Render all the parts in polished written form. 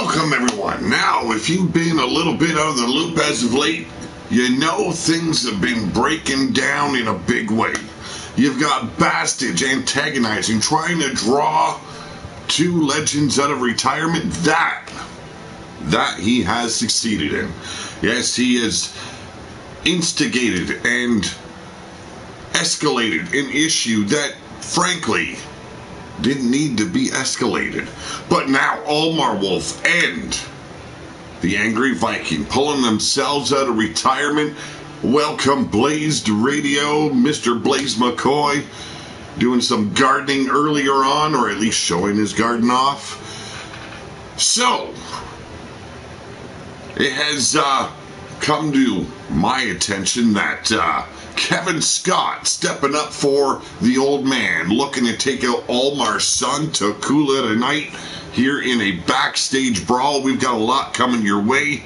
Welcome, everyone. Now, if you've been a little bit out of the loop as of late, you know things have been breaking down in a big way. You've got Bastage antagonizing, trying to draw two legends out of retirement. That he has succeeded in. Yes, he has instigated and escalated an issue that, frankly, didn't need to be escalated. But now Almar Wolf and the Angry Viking pulling themselves out of retirement. Welcome Blazed Radio, Mr. Blaze McCoy, doing some gardening earlier on, or at least showing his garden off. So, it has come to my attention that Kevin Scott stepping up for the old man, looking to take out Almar's son, Takula, tonight here in a backstage brawl. We've got a lot coming your way.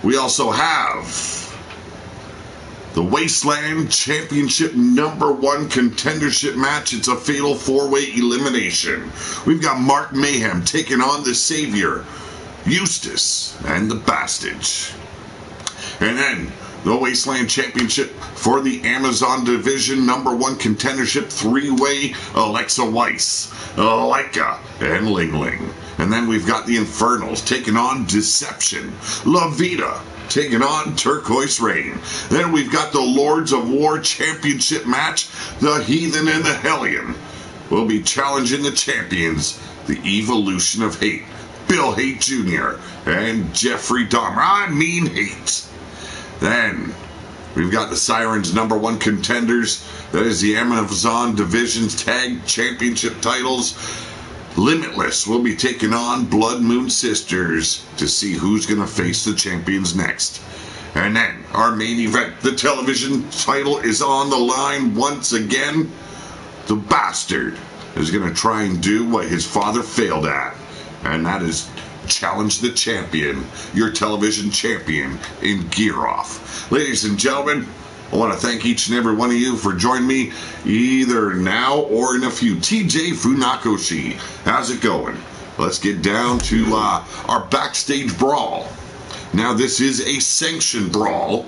We also have the Wasteland Championship #1 contendership match. It's a fatal 4-way elimination. We've got Mark Mayhem taking on the Savior, Eustace, and the Bastage. And then the Wasteland Championship for the Amazon Division #1 contendership 3-way, Alexa Weiss, Laika, and Ling Ling. And then we've got the Infernals taking on Deception, La Vida taking on Turquoise Rain. Then we've got the Lords of War Championship match, the Heathen and the Hellion will be challenging the champions, the Evolution of Hate, Bill Hate Jr. and Jeffrey Dahmer. I mean hate. Then we've got the Sirens #1 contenders. That is the Amazon Division's Tag Championship titles. Limitless will be taking on Blood Moon Sisters to see who's going to face the champions next. And then our main event, the television title, is on the line once again. The Bastard is going to try and do what his father failed at, and that is challenge the champion, your television champion, in Gear Off. Ladies and gentlemen, I want to thank each and every one of you for joining me either now or in a few. TJ Funakoshi, how's it going? Let's get down to our backstage brawl. Now, this is a sanctioned brawl,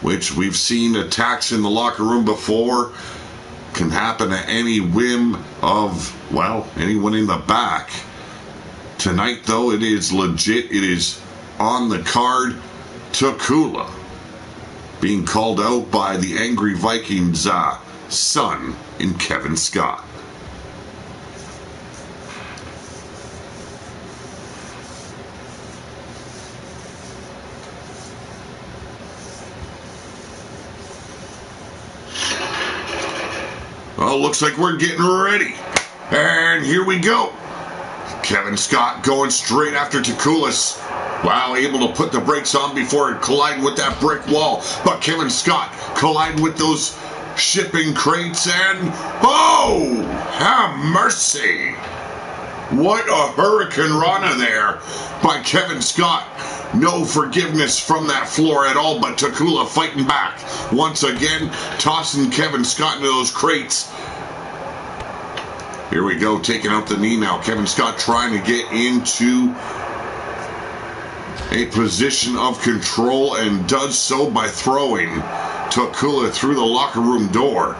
which we've seen attacks in the locker room before. Can happen at any whim of, well, anyone in the back. Tonight, though, it is legit. It is on the card. Takula being called out by the Angry Vikings' son in Kevin Scott. Well, looks like we're getting ready. And here we go. Kevin Scott going straight after Takula. Wow, able to put the brakes on before it collided with that brick wall. But Kevin Scott collided with those shipping crates and, oh, have mercy. What a hurricane rana there by Kevin Scott. No forgiveness from that floor at all, but Takula fighting back. Once again, tossing Kevin Scott into those crates. Here we go, taking out the knee now. Kevin Scott trying to get into a position of control and does so by throwing Takula through the locker room door.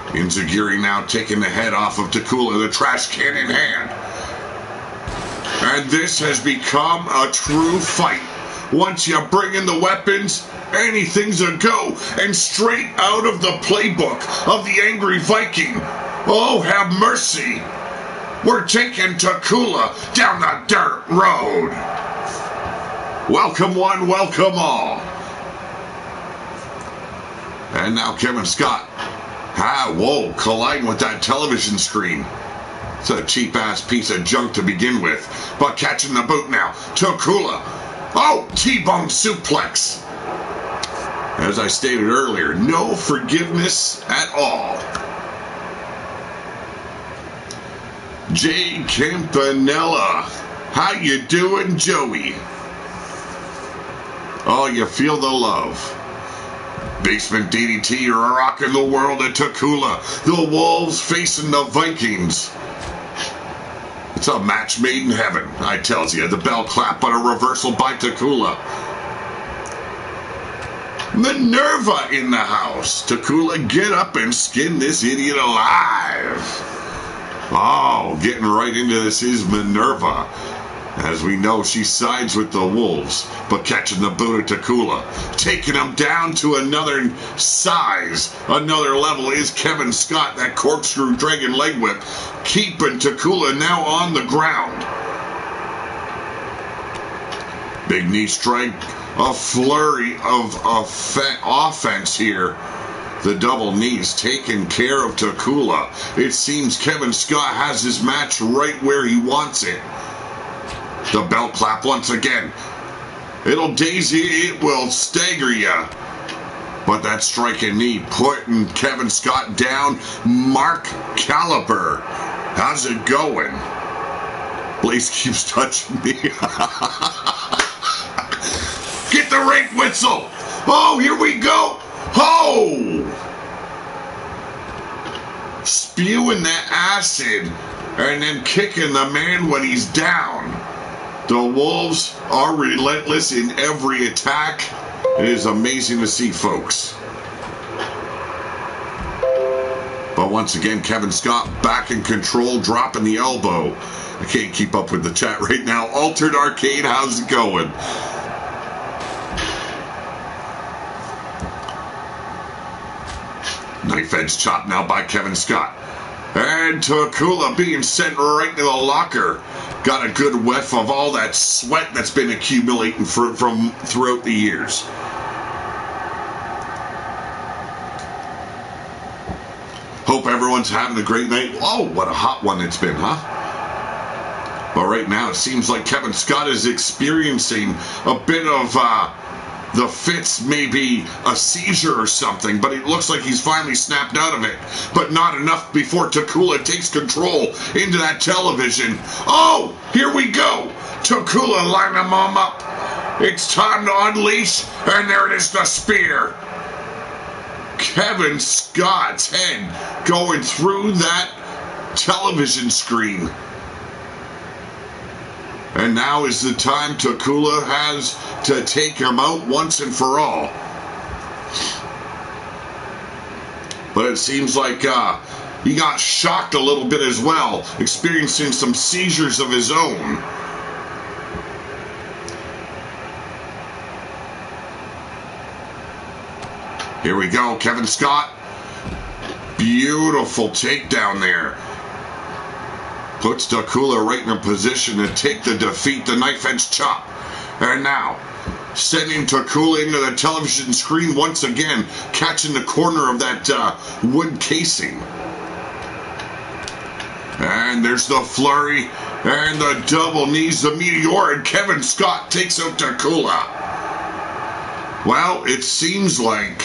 Inzaguri now taking the head off of Takula, the trash can in hand. And this has become a true fight. Once you bring in the weapons, anything's a go. And straight out of the playbook of the Angry Viking, oh, have mercy. We're taking Takula down the dirt road. Welcome one, welcome all. And now Kevin Scott. Whoa, colliding with that television screen. It's a cheap-ass piece of junk to begin with. But catching the boot now. Takula. Oh, T-bone suplex. As I stated earlier, no forgiveness at all. Jay Campanella. How you doing, Joey? Oh, you feel the love. Basement DDT are rocking the world at Takula. The Wolves facing the Vikings. It's a match made in heaven, I tells you. The bell clap on a reversal by Takula. Minerva in the house. Takula, get up and skin this idiot alive. Oh, getting right into this is Minerva. As we know, she sides with the Wolves, but catching the boot of Takula, taking him down to another size, another level is Kevin Scott, that corkscrew dragon leg whip, keeping Takula now on the ground. Big knee strike, a flurry of offense here. The double knees taking care of Takula. It seems Kevin Scott has his match right where he wants it. The bell clap once again. It'll daze you, it will stagger you. But that striking knee putting Kevin Scott down. Mark Caliber. How's it going? Blaze keeps touching me. Get the rape whistle. Oh, here we go. Oh! Spewing that acid and then kicking the man when he's down. The Wolves are relentless in every attack. It is amazing to see, folks. But once again, Kevin Scott back in control, dropping the elbow. I can't keep up with the chat right now. Altered Arcade, how's it going? Knife edge chop now by Kevin Scott. And Takula being sent right to the locker. Got a good whiff of all that sweat that's been accumulating from throughout the years. Hope everyone's having a great night. Oh, what a hot one it's been, huh? But right now it seems like Kevin Scott is experiencing a bit of the fits, maybe a seizure or something, but it looks like he's finally snapped out of it. But not enough before Takula takes control into that television. Oh, here we go. Takula lining him up. It's time to unleash, and there it is, the spear. Kevin Scott's head going through that television screen. And now is the time Takula has to take him out once and for all. But it seems like he got shocked a little bit as well, experiencing some seizures of his own. Here we go, Kevin Scott. Beautiful takedown there. Puts Takula right in a position to take the defeat, the knife edge chop. And now, sending Takula into the television screen once again, catching the corner of that wood casing. And there's the flurry, and the double knees, the meteor, and Kevin Scott takes out Takula. Well, it seems like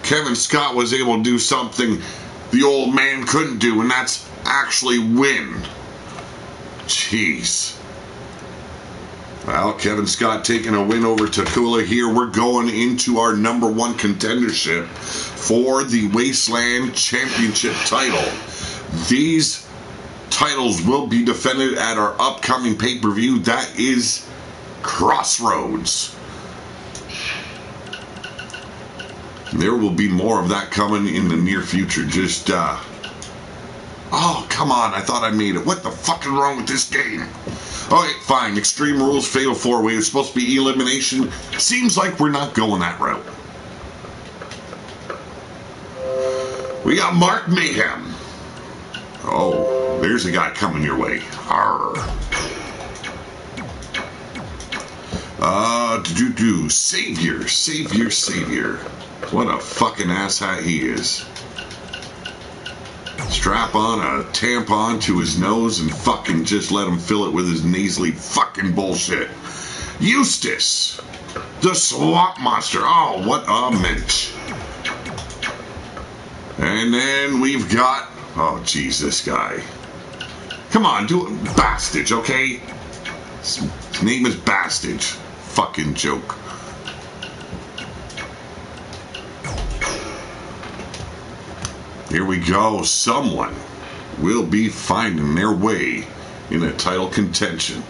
Kevin Scott was able to do something the old man couldn't do, and that's actually win. Jeez. Well, Kevin Scott taking a win over Takula here. We're going into our number one contendership for the Wasteland Championship title. These titles will be defended at our upcoming pay-per-view. That is Crossroads. There will be more of that coming in the near future. Just, oh, come on. I thought I made it. What the fuck is wrong with this game? Okay, fine. Extreme Rules, Fatal 4-Way. It's supposed to be elimination. Seems like we're not going that route. We got Mark Mayhem. Oh, there's a guy coming your way. Arr. Savior. What a fucking asshat he is. Strap on a tampon to his nose and fucking just let him fill it with his nasally fucking bullshit. Eustace, the swamp monster. Oh, what a mensch. And then we've got, oh, jeez, this guy. Come on, do it. Bastage, okay? His name is Bastage. Fucking joke. Here we go. Someone will be finding their way in a title contention.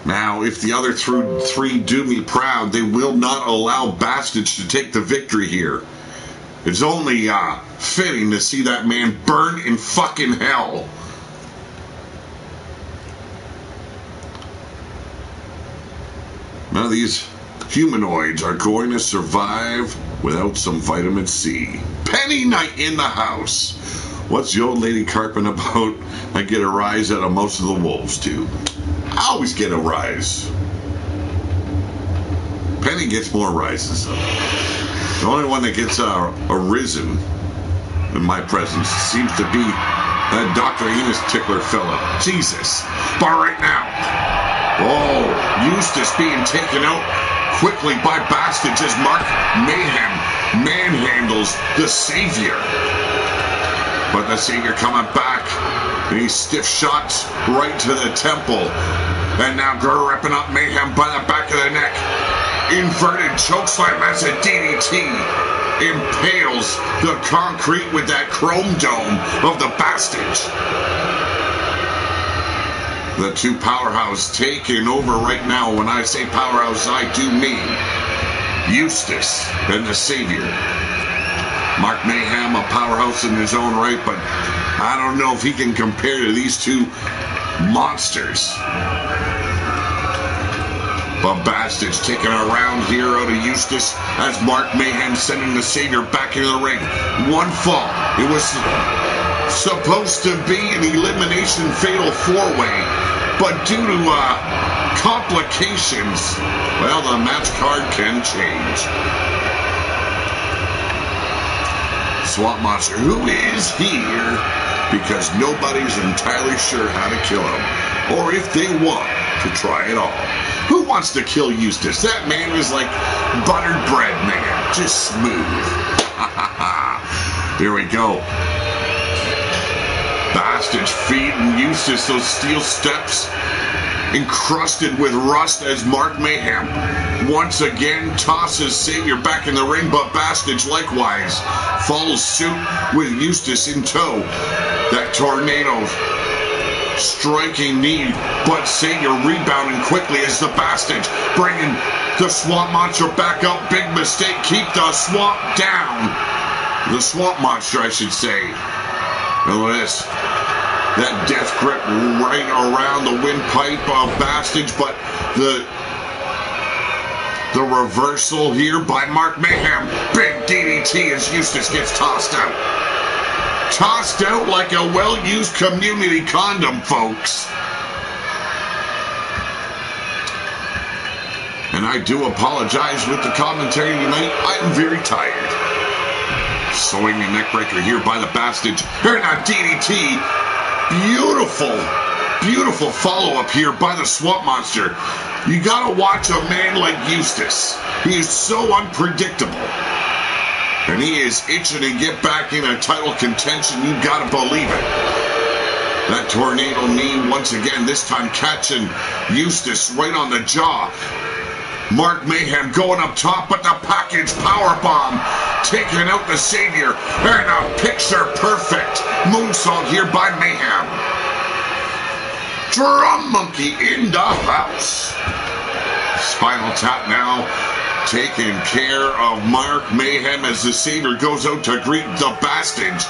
Now, if the other three do me proud, they will not allow Bastage to take the victory here. It's only fitting to see that man burn in fucking hell. None of these humanoids are going to survive without some vitamin C. Penny Knight in the house. What's the old lady carping about? I get a rise out of most of the wolves, too. I always get a rise. Penny gets more rises, though. The only one that gets a risen in my presence seems to be that Dr. Enos Tickler fella. Jesus. But right now, Eustace being taken out quickly by Bastage as Mark Mayhem manhandles the Savior. But the Savior coming back, and he stiff shots right to the temple. And now gripping up Mayhem by the back of the neck. Inverted chokeslam as a DDT impales the concrete with that chrome dome of the Bastage. The two powerhouses taking over right now. When I say powerhouse, I do mean Eustace and the Savior. Mark Mayhem, a powerhouse in his own right, but I don't know if he can compare to these two monsters. But Bastage taking a round here out of Eustace as Mark Mayhem sending the Savior back into the ring. One fall. It was supposed to be an elimination fatal four-way, but due to complications, well, the match card can change. Swamp Monster, who is here because nobody's entirely sure how to kill him, or if they want to try it all. Who wants to kill Eustace? That man is like buttered bread, man, just smooth. Here we go. Bastage feeding Eustace those steel steps, encrusted with rust as Mark Mayhem once again tosses Savior back in the ring, but Bastage likewise follows suit with Eustace in tow. That tornado striking knee, but Savior rebounding quickly as the Bastage bringing the Swamp Monster back up. Big mistake, keep the Swamp down. The Swamp Monster, I should say. Look at this. That death grip right around the windpipe of Bastage, but the reversal here by Mark Mayhem. Big DDT as Eustace gets tossed out. Tossed out like a well-used community condom, folks. And I do apologize with the commentary tonight. I'm very tired. Swinging neckbreaker here by the Bastage. And a DDT. Beautiful follow-up here by the Swamp Monster. You gotta watch a man like Eustace. He is so unpredictable. And he is itching to get back in a title contention. You gotta believe it. That tornado knee once again, this time catching Eustace right on the jaw. Mark Mayhem going up top, but the package powerbomb taking out the Savior. And a picture-perfect moonsault here by Mayhem. Drum Monkey in the house. Spinal Tap now taking care of Mark Mayhem as the Savior goes out to greet the Bastage.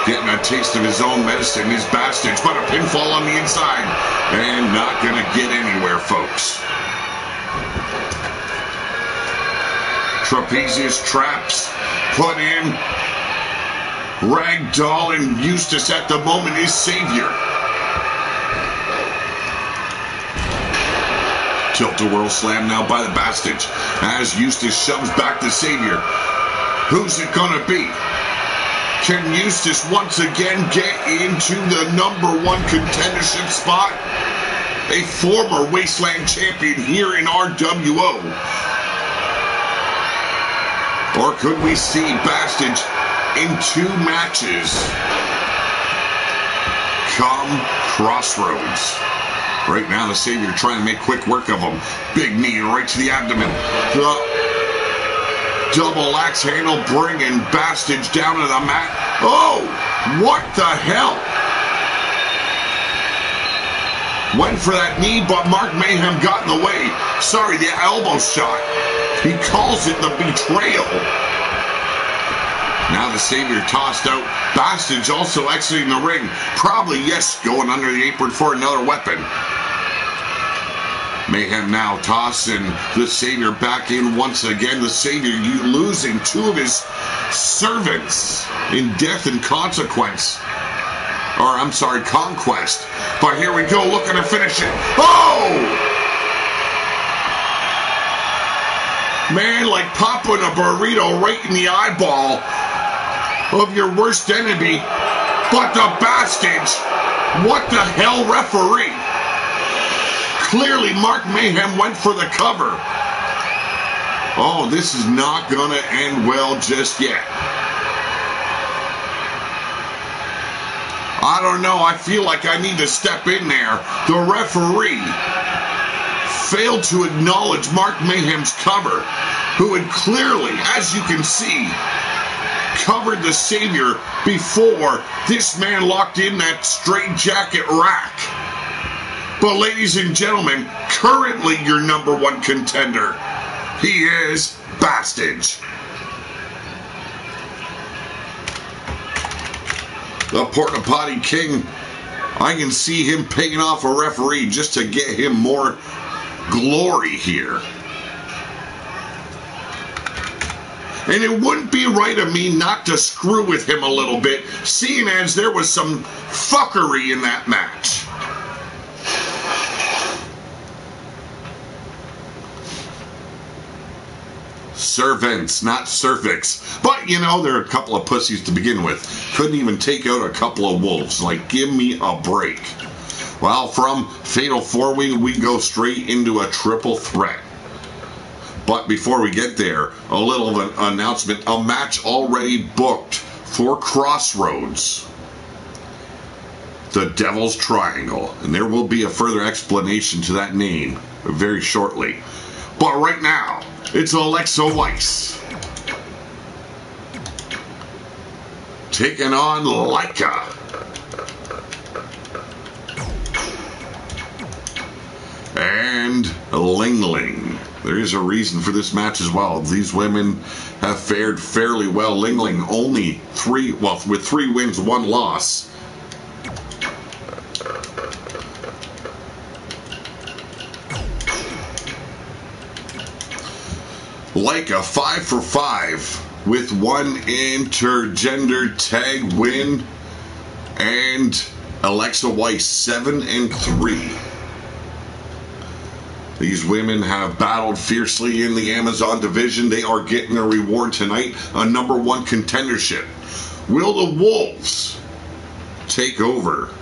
Getting a taste of his own medicine is Bastage, but a pinfall on the inside. And not going to get anywhere, folks. Trapezius traps put in. Ragdoll and Eustace at the moment is Savior. Tilt-a-whirl slam now by the Bastage as Eustace shoves back the Savior. Who's it going to be? Can Eustace once again get into the #1 contendership spot? A former Wasteland champion here in RWO. Or could we see Bastage in 2 matches come Crossroads? Right now the Savior trying to make quick work of him. Big knee right to the abdomen. Double axe handle bringing Bastage down to the mat. Oh, what the hell? Went for that knee, but Mark Mayhem got in the way. Sorry, the elbow shot. He calls it the betrayal. Now the Savior tossed out. Bastage also exiting the ring. Probably, yes, going under the apron for another weapon. Mayhem now tossing the Savior back in once again. The Savior losing two of his servants in Death and Consequence. Or, I'm sorry, Conquest. But here we go, looking to finish it. Oh! Man, like popping a burrito right in the eyeball of your worst enemy. But the Bastage, what the hell, referee? Clearly, Mark Mayhem went for the cover. Oh, this is not going to end well just yet. I don't know. I feel like I need to step in there. The referee failed to acknowledge Mark Mayhem's cover, who had clearly, as you can see, covered the Savior before this man locked in that straitjacket rack. But ladies and gentlemen, currently your number one contender, he is Bastage. The Porta Potty King, I can see him paying off a referee just to get him more glory here. And it wouldn't be right of me not to screw with him a little bit, seeing as there was some fuckery in that match. Servants, not cervix. But, you know, they're a couple of pussies to begin with. Couldn't even take out a couple of wolves. Like, give me a break. Well, from Fatal 4-Way, we go straight into a triple threat. But before we get there, a little of an announcement. A match already booked for Crossroads. The Devil's Triangle. And there will be a further explanation to that name very shortly. But right now, it's Alexa Weiss taking on Laika. And Ling Ling. There is a reason for this match as well. These women have fared fairly well. Ling Ling only with 3 wins, 1 loss. Laika 5 for 5 with 1 intergender tag win, and Alexa Weiss 7 and 3. These women have battled fiercely in the Amazon division. They are getting a reward tonight, a number 1 contendership. Will the Wolves take over,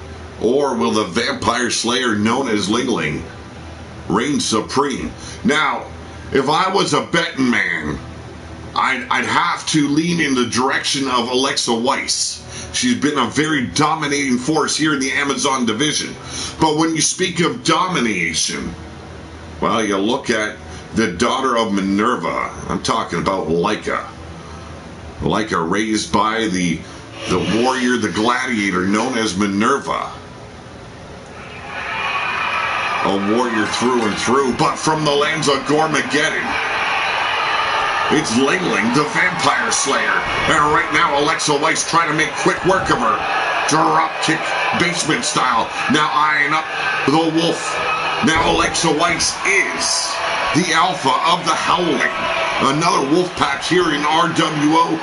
or will the Vampire Slayer known as Ling Ling reign supreme? Now, if I was a betting man, I'd have to lean in the direction of Alexa Weiss. She's been a very dominating force here in the Amazon division. But when you speak of domination, well, you look at the daughter of Minerva. I'm talking about Laika. Laika raised by the warrior, the gladiator known as Minerva. A warrior through and through, but from the lands of Gormageddon. It's Ling Ling, the Vampire Slayer. And right now, Alexa Weiss trying to make quick work of her. Drop kick, basement style. Now eyeing up the Wolf. Now Alexa Weiss is the alpha of the Howling. Another wolf patch here in RWO.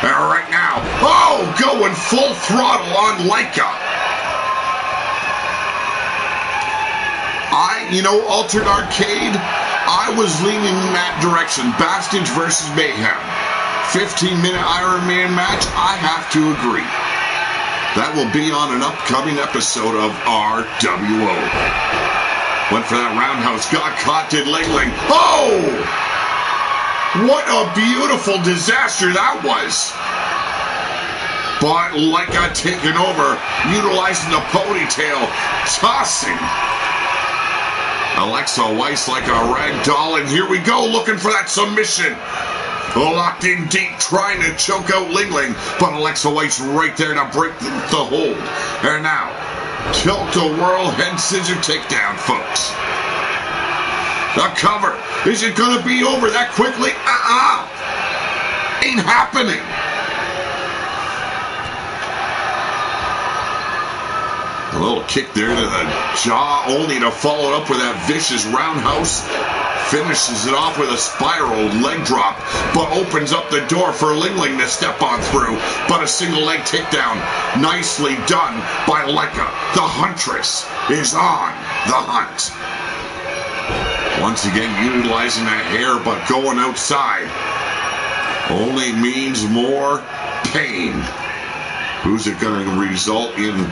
And right now, going full throttle on Laika. Altered Arcade, I was leaning in that direction. Bastage versus Mayhem. 15-minute Iron Man match, I have to agree. That will be on an upcoming episode of RWO. Went for that roundhouse, got caught, did Ling Ling. Oh! What a beautiful disaster that was. But Laika taking over, utilizing the ponytail, tossing Alexa Weiss like a rag doll, and here we go, looking for that submission. locked in deep, trying to choke out Lingling, but Alexa Weiss right there to break the hold. And now, tilt-a-whirl head scissor takedown, folks. The cover. Is it going to be over that quickly? Ain't happening. A little kick there to the jaw, only to follow it up with that vicious roundhouse. Finishes it off with a spiral leg drop, but opens up the door for Lingling to step on through. But a single leg takedown, nicely done by Leica. The Huntress is on the hunt. Once again, utilizing that hair, but going outside only means more pain. Who's it going to result in?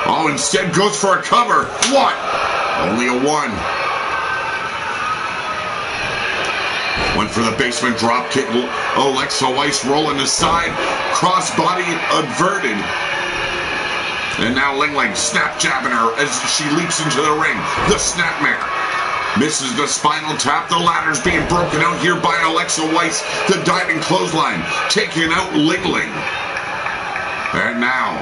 Oh, instead goes for a cover. What? Only a one. Went for the basement drop kick. Alexa Weiss rolling aside. Crossbody averted. And now Lingling snap jabbing her as she leaps into the ring. The snapmare. Misses the spinal tap. The ladder's being broken out here by Alexa Weiss. The diving clothesline. Taking out Lingling. And now,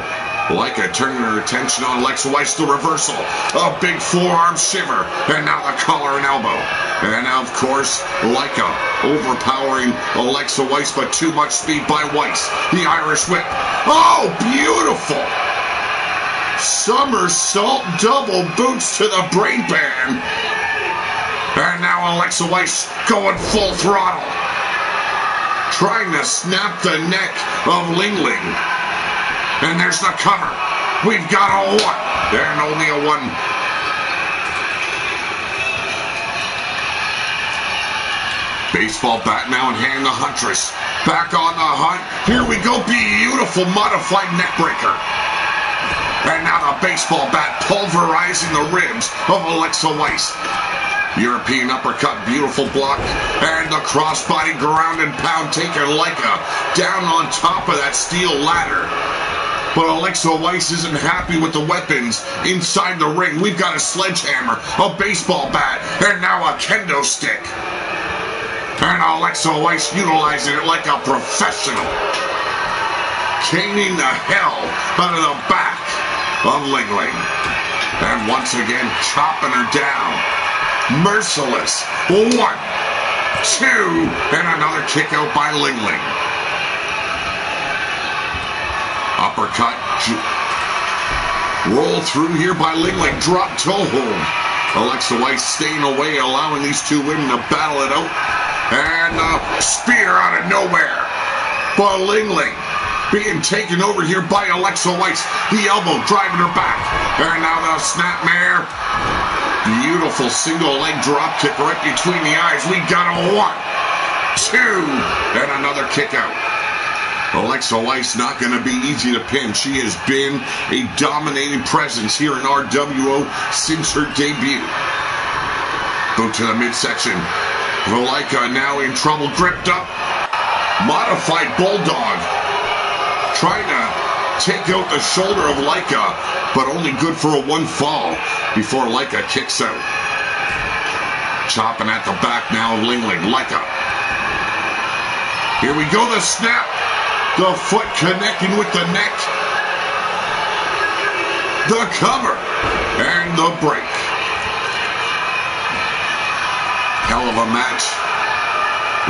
Leica turning her attention on Alexa Weiss, the reversal. A big forearm shiver. And now the collar and elbow. And now, of course, Leica overpowering Alexa Weiss, but too much speed by Weiss. The Irish whip. Oh, beautiful. Somersault double boots to the brain pan. And now Alexa Weiss going full throttle. Trying to snap the neck of Lingling. And there's the cover. We've got a one. And only a one. Baseball bat now in hand, the Huntress. Back on the hunt. Here we go. Beautiful modified neckbreaker. And now the baseball bat pulverizing the ribs of Alexa Weiss. European uppercut, beautiful block. And the crossbody ground and pound taking Leica down on top of that steel ladder. But Alexa Weiss isn't happy with the weapons inside the ring. We've got a sledgehammer, a baseball bat, and now a kendo stick. And Alexa Weiss utilizing it like a professional. Caning the hell out of the back of Lingling. And once again, chopping her down. Merciless. 1, 2, and another kick out by Lingling. Uppercut. Roll through here by Lingling. Drop toe hold. Alexa Weiss staying away, allowing these two women to battle it out. And a spear out of nowhere. But Lingling being taken over here by Alexa Weiss. The elbow driving her back. And now the snapmare. Beautiful single leg drop kick right between the eyes. We got a 1, 2, and another kick out. Alexa Weiss not going to be easy to pin. She has been a dominating presence here in RWO since her debut. Boot to the midsection. Leica now in trouble, gripped up. Modified Bulldog. Trying to take out the shoulder of Leica, but only good for a 1 fall before Leica kicks out. Chopping at the back now of Lingling. Leica. Here we go, the snap. The foot connecting with the neck. The cover. And the break. Hell of a match.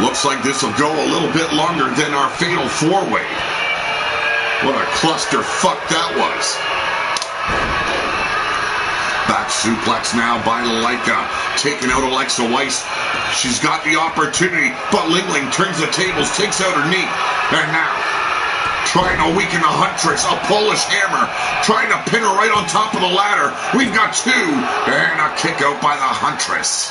Looks like this will go a little bit longer than our fatal 4-way. What a clusterfuck that was. Back suplex now by Leica. Taking out Alexa Weiss. She's got the opportunity, but Lingling turns the tables, takes out her knee. And now, trying to weaken the Huntress. A Polish hammer. Trying to pin her right on top of the ladder. We've got 2. And a kick out by the Huntress.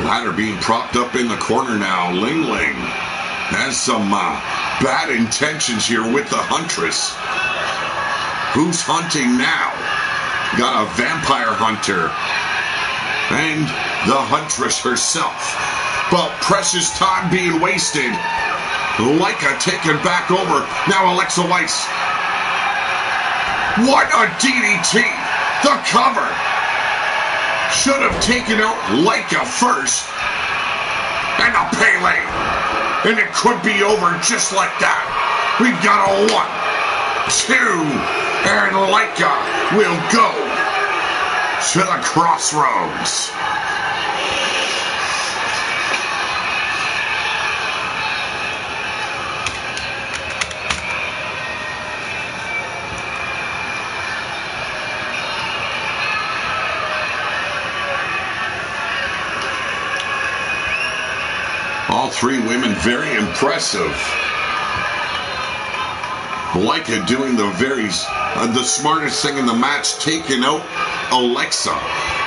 Ladder being propped up in the corner now. Lingling has some bad intentions here with the Huntress. Who's hunting now? Got a vampire hunter. And the Huntress herself. But precious time being wasted. Leica taken back over. Now Alexa Weiss. What a DDT. The cover. should have taken out Leica first. And a Pele. And it could be over just like that. We've got a 1, 2, and Leica will go to the crossroads. All 3 women very impressive. Leica doing the smartest thing in the match, taking out Alexa,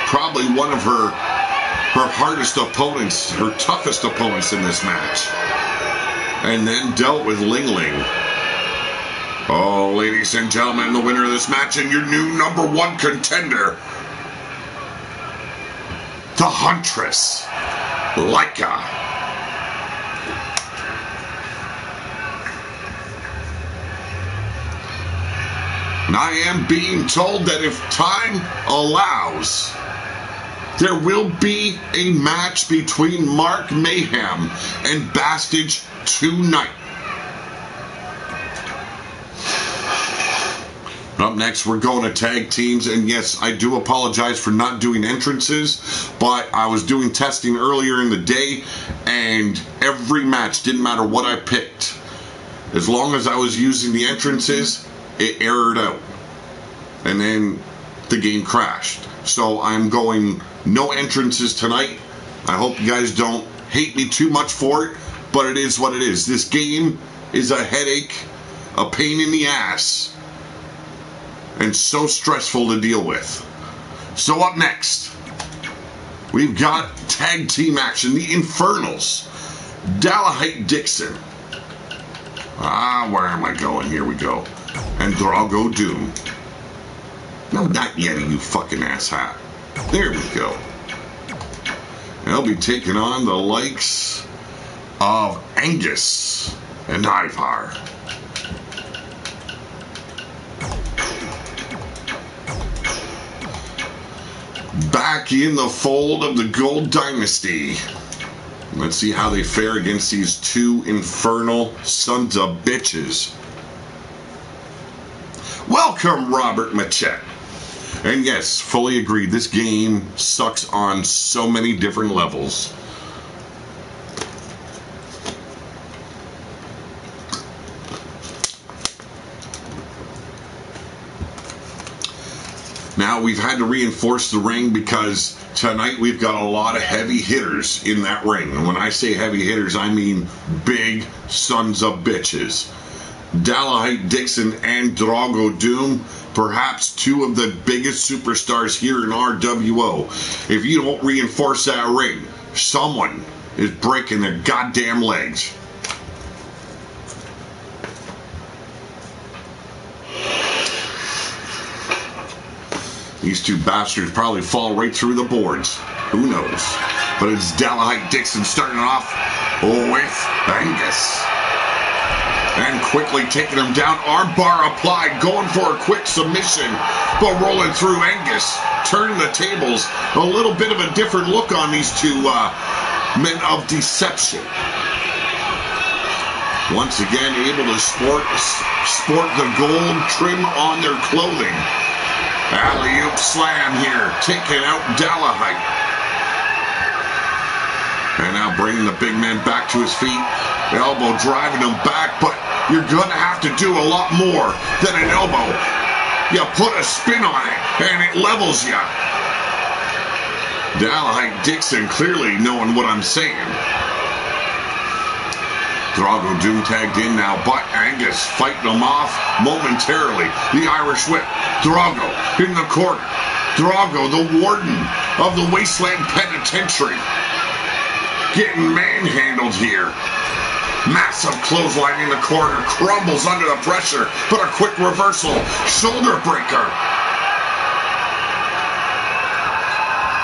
probably one of her hardest opponents, her toughest opponents in this match. And then dealt with Ling Ling. Oh, ladies and gentlemen, the winner of this match and your new #1 contender, the Huntress, Leica. And I am being told that if time allows, there will be a match between Mark Mayhem and Bastage tonight. Up next, we're going to tag teams. And yes, I do apologize for not doing entrances, but I was doing testing earlier in the day, and every match, didn't matter what I picked, as long as I was using the entrances, it errored out, and then the game crashed. So I'm going no entrances tonight. I hope you guys don't hate me too much for it, but it is what it is. This game is a headache, a pain in the ass, and so stressful to deal with. So up next, we've got tag team action. The Infernals, Dalahite Dixon. Where am I going? Here we go. And Drago Doom. No, not yet, you fucking asshat. There we go. They'll be taking on the likes of Angus and Ivar. Back in the fold of the Gold Dynasty. Let's see how they fare against these 2 infernal sons of bitches. Welcome, Robert Machette. And yes, fully agree, this game sucks on so many different levels. Now, we've had to reinforce the ring because tonight we've got a lot of heavy hitters in that ring. And when I say heavy hitters, I mean big sons of bitches. Dalahite Dixon and Drago Doom, perhaps 2 of the biggest superstars here in RWO. If you don't reinforce that ring, someone is breaking their goddamn legs. These 2 bastards probably fall right through the boards. Who knows? But it's Dalahite Dixon starting off with Angus. And quickly taking him down. Armbar applied. Going for a quick submission. But rolling through Angus. Turning the tables. A little bit of a different look on these 2 men of deception. Once again, able to sport the gold trim on their clothing. Alley-oop slam here, taking out Dalahite. And now bringing the big man back to his feet. Elbow driving him back, but you're going to have to do a lot more than an elbow. You put a spin on it, and it levels you. Dalahite Dixon clearly knowing what I'm saying. Drago Doom tagged in now, but Angus fighting him off momentarily. The Irish whip. Drago in the corner. Drago, the warden of the Wasteland Penitentiary, getting manhandled here. Massive clothesline in the corner. Crumbles under the pressure, but a quick reversal. Shoulder breaker.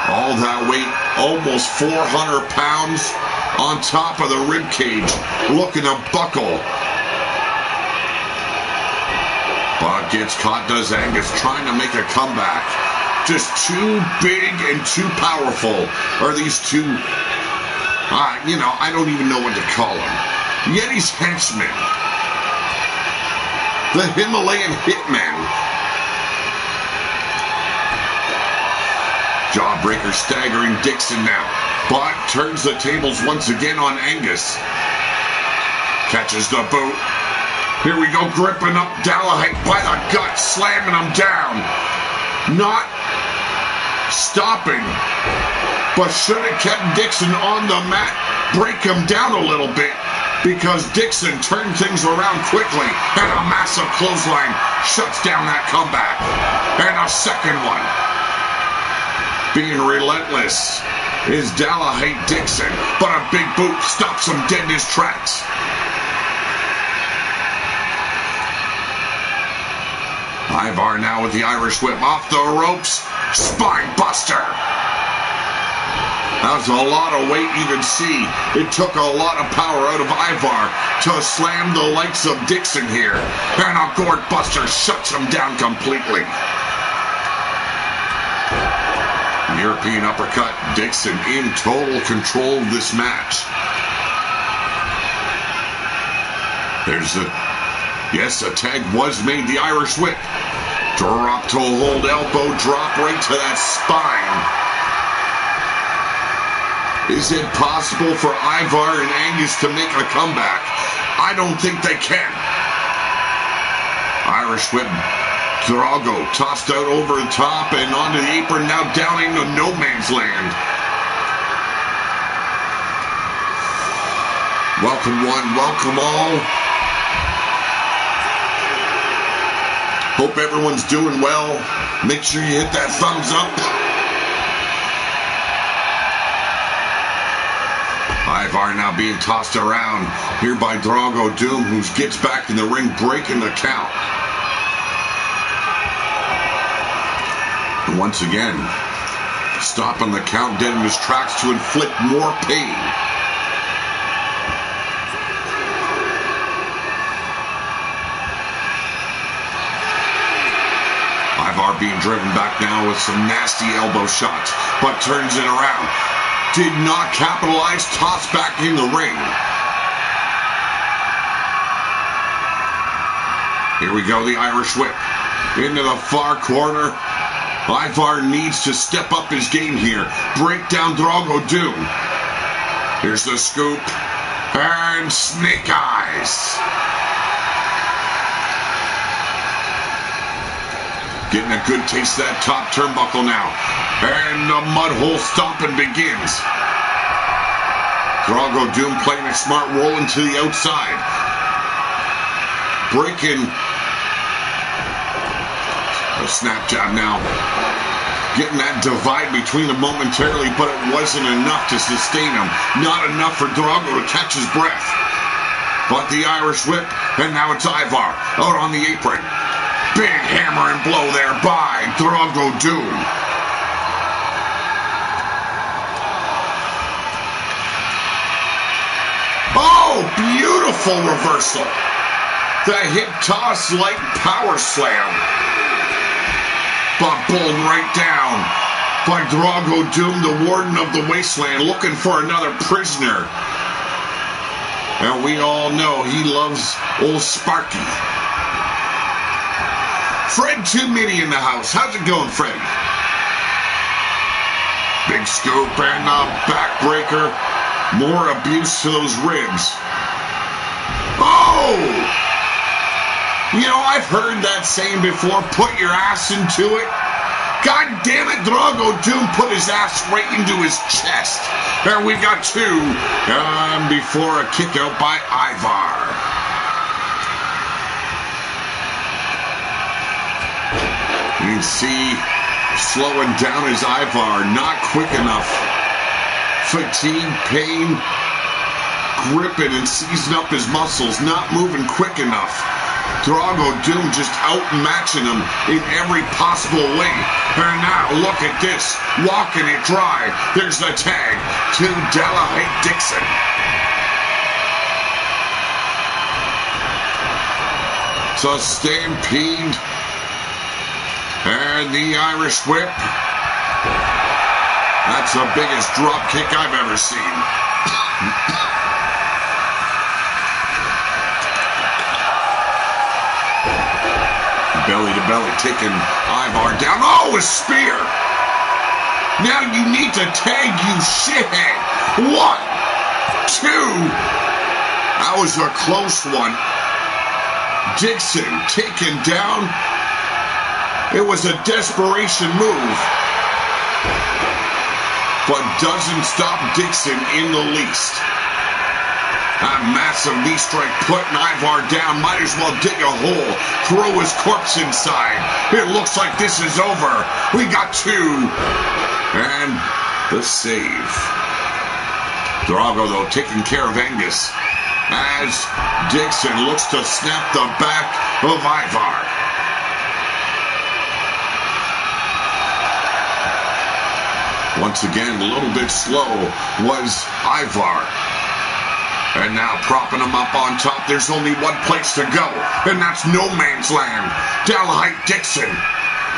All that weight, almost 400 pounds on top of the rib cage, looking to buckle. But gets caught, does Angus, trying to make a comeback. Just too big and too powerful are these two, I don't even know what to call them. Yeti's henchmen. The Himalayan Hitmen. Jawbreaker staggering Dixon now, but turns the tables once again on Angus. Catches the boot. Here we go, gripping up Dallahite by the gut, slamming him down. Not stopping, but should have kept Dixon on the mat, break him down a little bit, because Dixon turned things around quickly, and a massive clothesline shuts down that comeback. And a second one. Being relentless is Dallahite Dixon, but a big boot stops him dead in his tracks. Ivar now with the Irish whip off the ropes. Spine buster. That's a lot of weight you can see. It took a lot of power out of Ivar to slam the likes of Dixon here. And a gourd buster shuts him down completely. European uppercut. Dixon in total control of this match. Yes, a tag was made. The Irish whip. Drop to a hold, elbow drop right to that spine. Is it possible for Ivar and Angus to make a comeback? I don't think they can. Irish whip. Drago tossed out over the top and onto the apron, now down into no man's land. Welcome one, welcome all. Hope everyone's doing well. Make sure you hit that thumbs up. Ivar now being tossed around here by Drago Doom, who gets back in the ring, breaking the count. And once again, stopping the count dead in his tracks to inflict more pain. Ivar being driven back now with some nasty elbow shots, but turns it around. Did not capitalize, tossed back in the ring. Here we go, the Irish whip. Into the far corner. Ivar needs to step up his game here. Break down Drago Doom. Here's the scoop. And snake eyes. Getting a good taste of that top turnbuckle now. And the mud hole stomping begins. Drago Doom playing it smart, rolling to the outside. Breaking. A snap jab now. Getting that divide between them momentarily, but it wasn't enough to sustain him. Not enough for Drago to catch his breath. But the Irish whip, and now it's Ivar out on the apron. Big hammer and blow there by Drago Doom. Oh, beautiful reversal. The hip toss like power slam. But bowled right down by Drago Doom, the Warden of the Wasteland, looking for another prisoner. And we all know he loves old Sparky. Fred Too Mini in the house. How's it going, Fred? Big scoop and a backbreaker. More abuse to those ribs. Oh! You know, I've heard that saying before, put your ass into it. God damn it, Drago Doom put his ass right into his chest. There we got two. Before a kick out by Ivar. You can see slowing down his Ivar, not quick enough. Fatigue, pain, gripping and seizing up his muscles, not moving quick enough. Drago Doom just outmatching him in every possible way. And now, look at this, walking it dry. There's the tag to Dallahite Dixon. So Stampede And the Irish whip. That's the biggest drop kick I've ever seen. Belly to belly, taking Ivar down. Oh, a spear! Now you need to tag, you shithead. 1, 2. That was a close one. Dixon taken down. It was a desperation move, but doesn't stop Dixon in the least. A massive knee strike putting Ivar down. Might as well dig a hole, throw his corpse inside. It looks like this is over. We got 2. And the save. Drago, though, taking care of Angus as Dixon looks to snap the back of Ivar. Once again, a little bit slow was Ivar. And now propping him up on top. There's only one place to go, and that's no man's land. Dalahite Dixon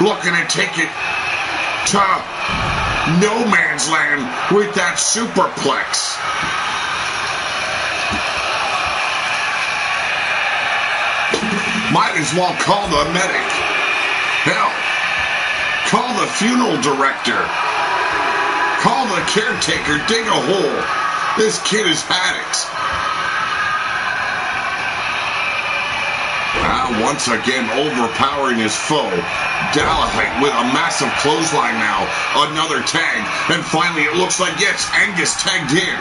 looking to take it to no man's land with that superplex. Might as well call the medic. Hell, call the funeral director. Call the caretaker. Dig a hole. This kid has had it. Once again, overpowering his foe. Dalahite with a massive clothesline now. Another tag. And finally, it looks like, yes, Angus tagged in.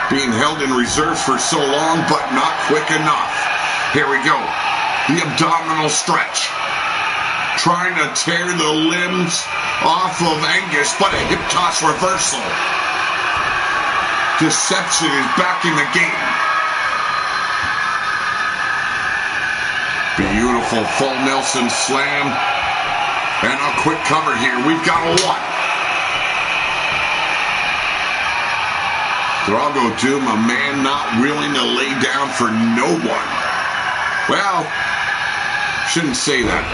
Being held in reserve for so long, but not quick enough. Here we go. The abdominal stretch. Trying to tear the limbs off of Angus, but a hip toss reversal. Deception is back in the game. Beautiful full Nelson slam. And a quick cover here. We've got a 1. Drago Doom, a man not willing to lay down for no one. Well, shouldn't say that.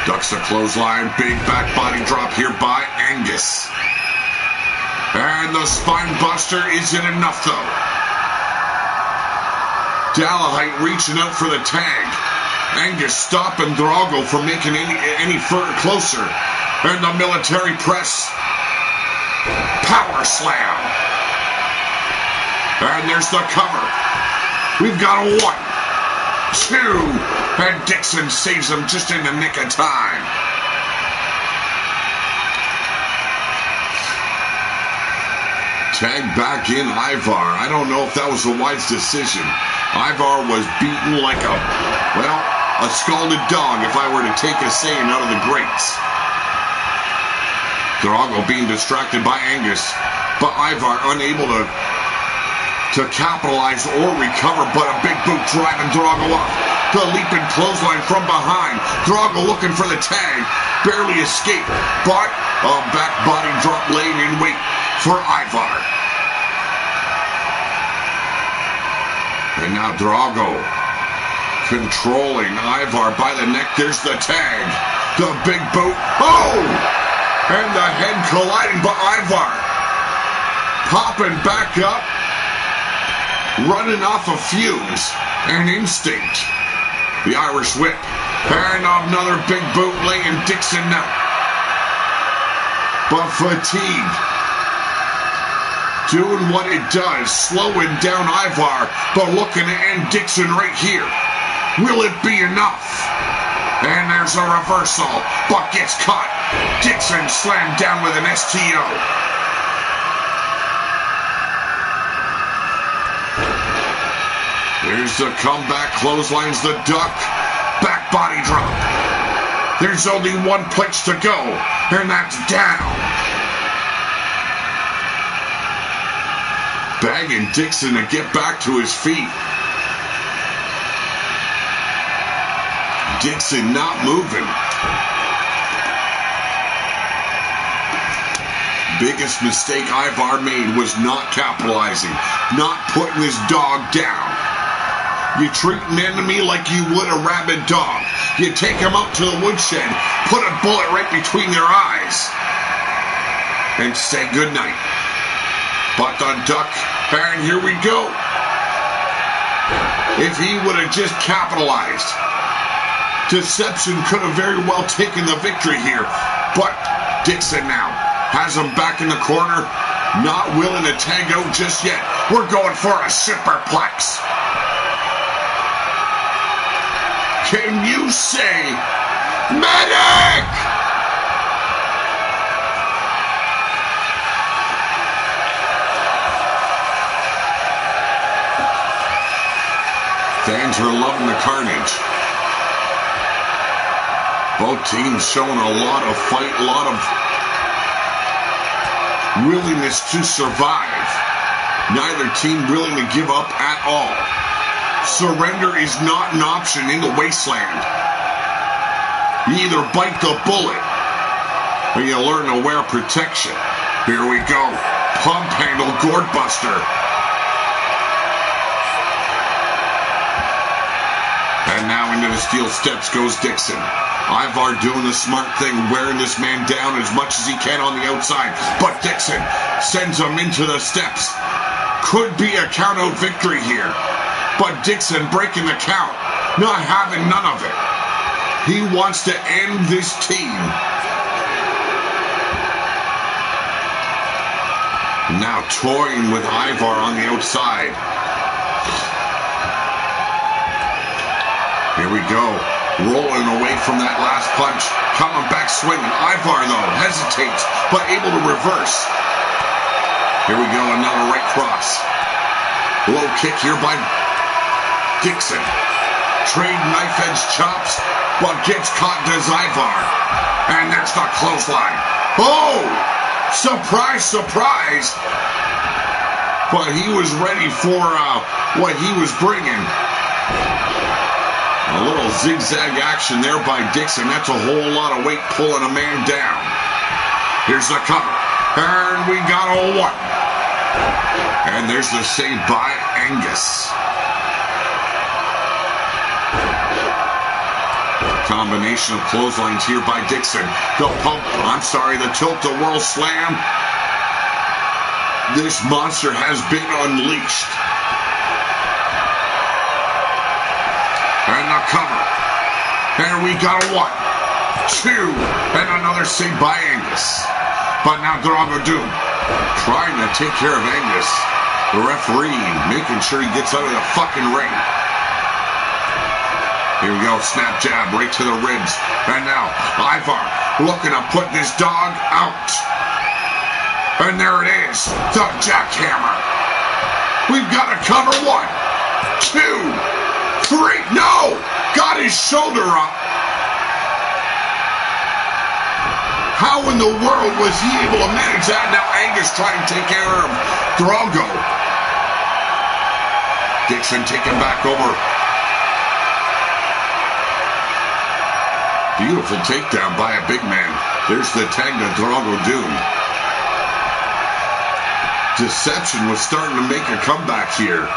Ducks a clothesline. Big back body drop here by Angus. And the spine buster isn't enough, though. Dalahite reaching out for the tag. Angus stopping Drago from making any further closer. And the military press. Power slam. And there's the cover. We've got a 1, 2. And Dixon saves him just in the nick of time. Tag back in Ivar. I don't know if that was a wise decision. Ivar was beaten like a scalded dog, if I were to take a saying out of the greats. Drago being distracted by Angus, but Ivar unable to capitalize or recover, but a big boot driving Drago up. The leaping clothesline from behind. Drago looking for the tag, barely escaped, but a back body drop laying in wait for Ivar. And now Drago controlling Ivar by the neck. There's the tag. The big boot. Oh! And the head colliding, but Ivar popping back up, running off of fumes and instinct. The Irish whip. And another big boot laying Dixon now. But fatigue. Doing what it does, slowing down Ivar, but looking to end Dixon right here. Will it be enough? And there's a reversal, but gets caught. Dixon slammed down with an STO. There's the comeback, clotheslines the duck, back body drop. There's only one place to go, and that's down. Begging Dixon to get back to his feet. Dixon not moving. Biggest mistake Ivar made was not capitalizing, not putting his dog down. You treat an enemy like you would a rabid dog. You take them out to the woodshed, put a bullet right between their eyes, and say goodnight. Buck on duck, and here we go. If he would have just capitalized, Deception could have very well taken the victory here. But Dixon now has him back in the corner, not willing to tag out just yet. We're going for a superplex. Can you say, medic? Fans are loving the carnage. Both teams showing a lot of fight, a lot of willingness to survive. Neither team willing to give up at all. Surrender is not an option in the wasteland. You either bite the bullet or you learn to wear protection. Here we go. Pump handle gourd buster. And now into the steel steps goes Dixon. Ivar doing the smart thing, wearing this man down as much as he can on the outside. But Dixon sends him into the steps. Could be a count-out victory here. But Dixon breaking the count, not having none of it. He wants to end this team. Now toying with Ivar on the outside. Here we go. Rolling away from that last punch. Coming back swinging. Ivar, though, hesitates, but able to reverse. Here we go. Another right cross. Low kick here by Dixon. Trade knife edge chops, but gets caught does Ivar. And that's the clothesline. Oh! Surprise, surprise! But he was ready for what he was bringing. A little zigzag action there by Dixon. That's a whole lot of weight pulling a man down. Here's the cover. And we got a one. And there's the save by Angus. Combination of clotheslines here by Dixon. The tilt-a-whirl slam. This monster has been unleashed. And the cover. And we got a 1, 2, and another save by Angus. But now Drago Doom trying to take care of Angus. The referee making sure he gets out of the fucking ring. Here we go, snap jab right to the ribs. And now Ivar looking to put this dog out. And there it is, the jackhammer. We've got to cover 1, 2, 3. No! Got his shoulder up. How in the world was he able to manage that? Now Angus trying to take care of Drago. Dixon taken back over. Beautiful takedown by a big man. There's the tag to Drago Doom. Deception was starting to make a comeback here.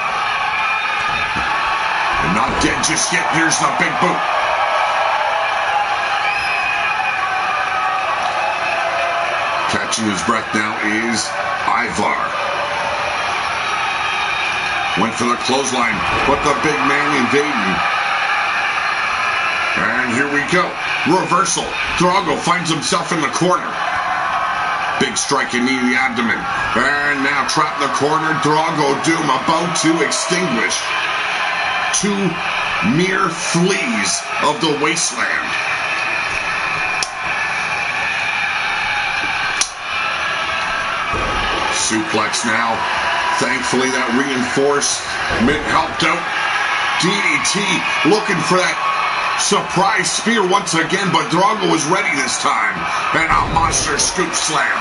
And not dead just yet. Here's the big boot. Catching his breath now is Ivar. Went for the clothesline, but the big man invading. And here we go. Reversal. Drago finds himself in the corner. Big striking knee to the abdomen. And now trapped in the corner. Drago Doom about to extinguish 2 mere fleas of the wasteland. Suplex now. Thankfully that reinforcement helped out. DDT looking for that surprise spear once again, but Drago was ready this time. And a monster scoop slam.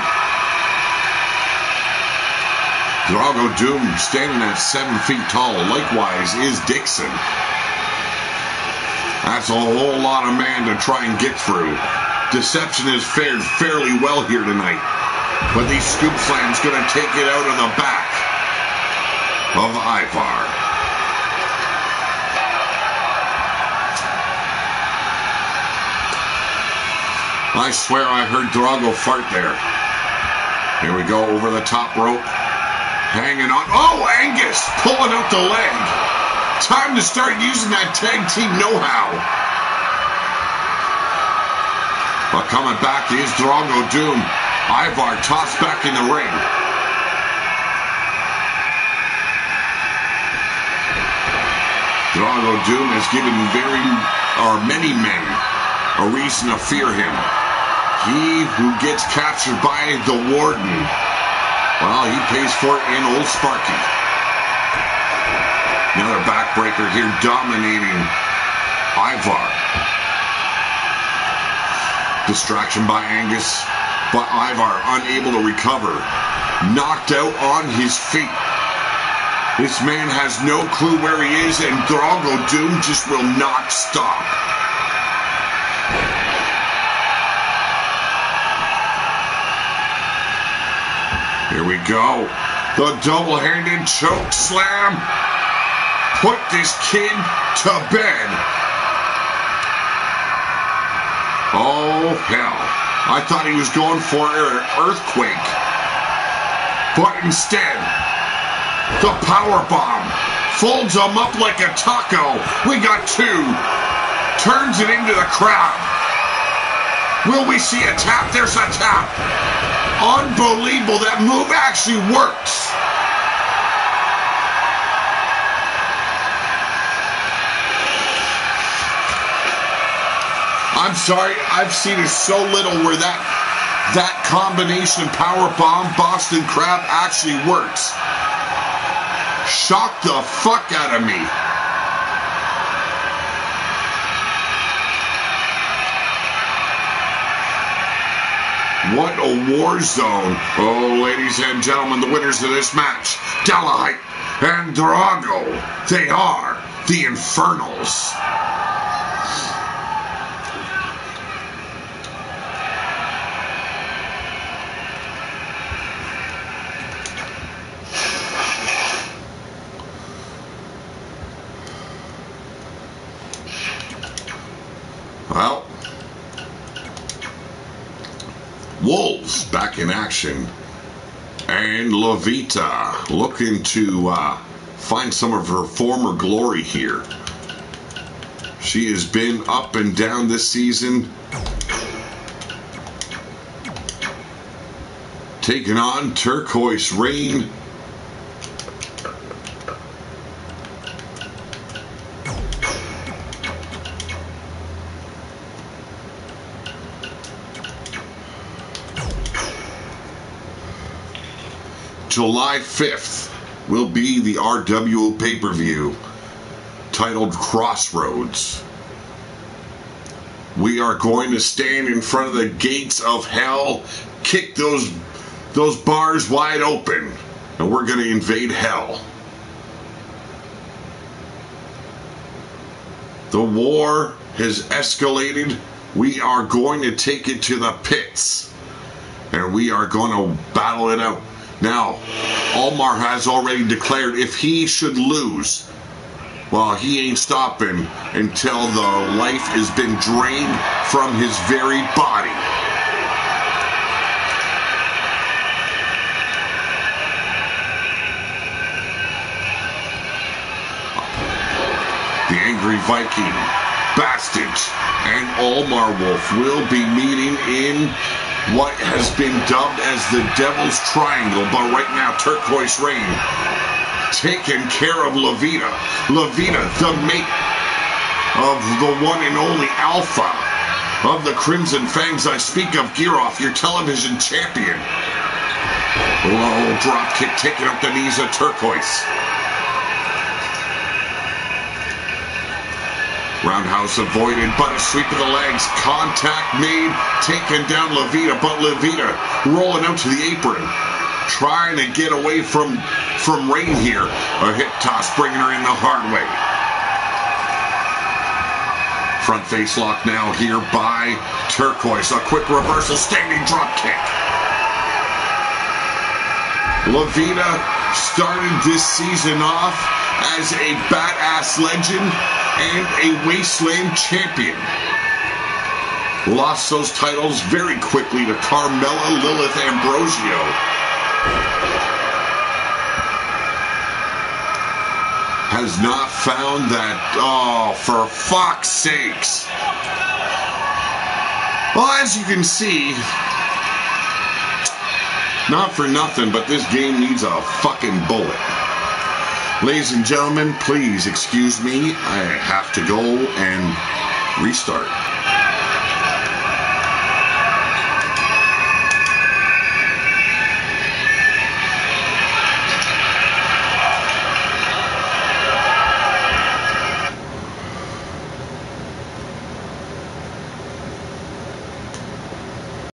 Drago Doom standing at 7 feet tall. Likewise is Dixon. That's a whole lot of man to try and get through. Deception has fared fairly well here tonight. But these scoop slams going to take it out of the back of Ivar. I swear I heard Drago fart there. Here we go, over the top rope. Hanging on. Oh, Angus pulling out the leg. Time to start using that tag team know-how. But coming back is Drago Doom. Ivar tossed back in the ring. Drago Doom has given many men a reason to fear him. He who gets captured by the Warden, well, he pays for it in Old Sparky. Another backbreaker here dominating Ivar. Distraction by Angus, but Ivar unable to recover. Knocked out on his feet. This man has no clue where he is, and Drago Doom just will not stop. Here we go. The double-handed choke slam. Put this kid to bed. Oh, hell. I thought he was going for an earthquake. But instead, the power bomb folds him up like a taco. We got two. Turns it into the crowd. Will we see a tap? There's a tap. Unbelievable. That move actually works. I'm sorry, I've seen it so little where that combination power bomb Boston Crab actually works. Shocked the fuck out of me. What a war zone. Oh, ladies and gentlemen, the winners of this match, Delahyte and Drago. They are the Infernals. Well, Wolves back in action, and Levita looking to find some of her former glory here. She has been up and down this season, taking on Turquoise Rain. July 5th will be the RWO pay-per-view titled Crossroads. We are going to stand in front of the gates of hell, kick those bars wide open, and we're going to invade hell. The war has escalated. We are going to take it to the pits, and we are going to battle it out. Now, Almar has already declared if he should lose, well, he ain't stopping until the life has been drained from his very body. The Angry Viking, Bastage, and Almar Wolf will be meeting in what has been dubbed as the Devil's Triangle, but right now Turquoise Rain taking care of Levita. Levita, the mate of the one and only Alpha of the Crimson Fangs. I speak of Giroff, your television champion. Low drop kick taking up the knees of Turquoise. Roundhouse avoided, but a sweep of the legs. Contact made, taking down Levita, but Levita rolling out to the apron. Trying to get away from Rain here. A hip toss bringing her in the hard way. Front face lock now here by Turquoise. A quick reversal, standing drop kick. Levita started this season off as a badass legend and a Wasteland champion. lost those titles very quickly to Carmella, Lilith, Ambrosio. Has not found that, oh, for fuck's sakes. Well, as you can see, not for nothing, but this game needs a fucking bullet. Ladies and gentlemen, please excuse me. I have to go and restart.